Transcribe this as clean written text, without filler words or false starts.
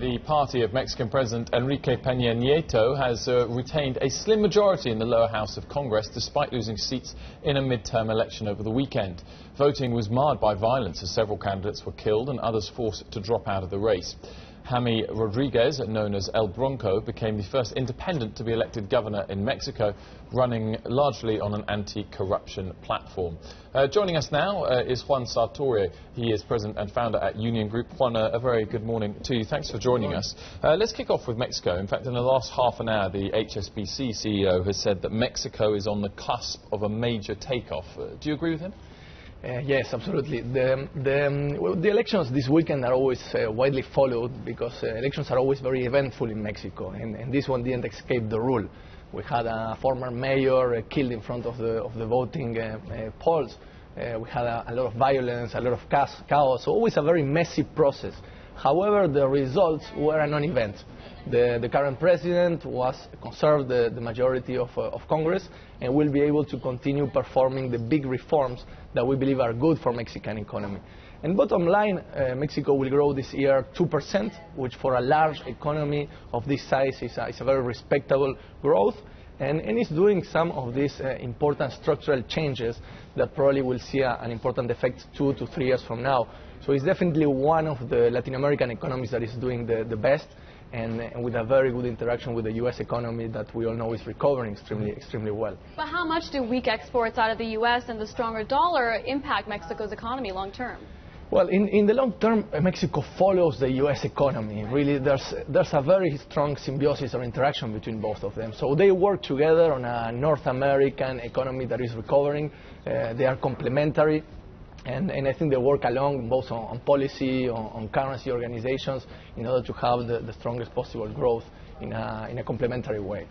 The party of Mexican President Enrique Peña Nieto has retained a slim majority in the lower house of Congress despite losing seats in a midterm election over the weekend. Voting was marred by violence as several candidates were killed and others forced to drop out of the race. Jaime Rodriguez, known as El Bronco, became the first independent to be elected governor in Mexico, running largely on an anti-corruption platform. Joining us now is Juan Sartori. He is president and founder at Union Group. Juan, a very good morning to you. Thanks for joining us. Let's kick off with Mexico. In fact, in the last half an hour, the HSBC CEO has said that Mexico is on the cusp of a major takeoff. Do you agree with him? Yes, absolutely. The elections this weekend are always widely followed because elections are always very eventful in Mexico, and this one didn't escape the rule. We had a former mayor killed in front of the voting polls. We had a lot of violence, a lot of chaos, so always a very messy process. However, the results were a non-event. The current president conserved the majority of Congress and will be able to continue performing the big reforms that we believe are good for Mexican economy. And bottom line, Mexico will grow this year 2%, which for a large economy of this size is a very respectable growth. And it's doing some of these important structural changes that probably will see an important effect 2 to 3 years from now. So it's definitely one of the Latin American economies that is doing the best, and with a very good interaction with the U.S. economy that we all know is recovering extremely well. But how much do weak exports out of the U.S. and the stronger dollar impact Mexico's economy long term? Well, in the long term, Mexico follows the U.S. economy. Really, there's a very strong symbiosis or interaction between both of them. So they work together on a North American economy that is recovering. They are complementary. And I think they work along both on policy, on currency organizations, in order to have the strongest possible growth in a complementary way.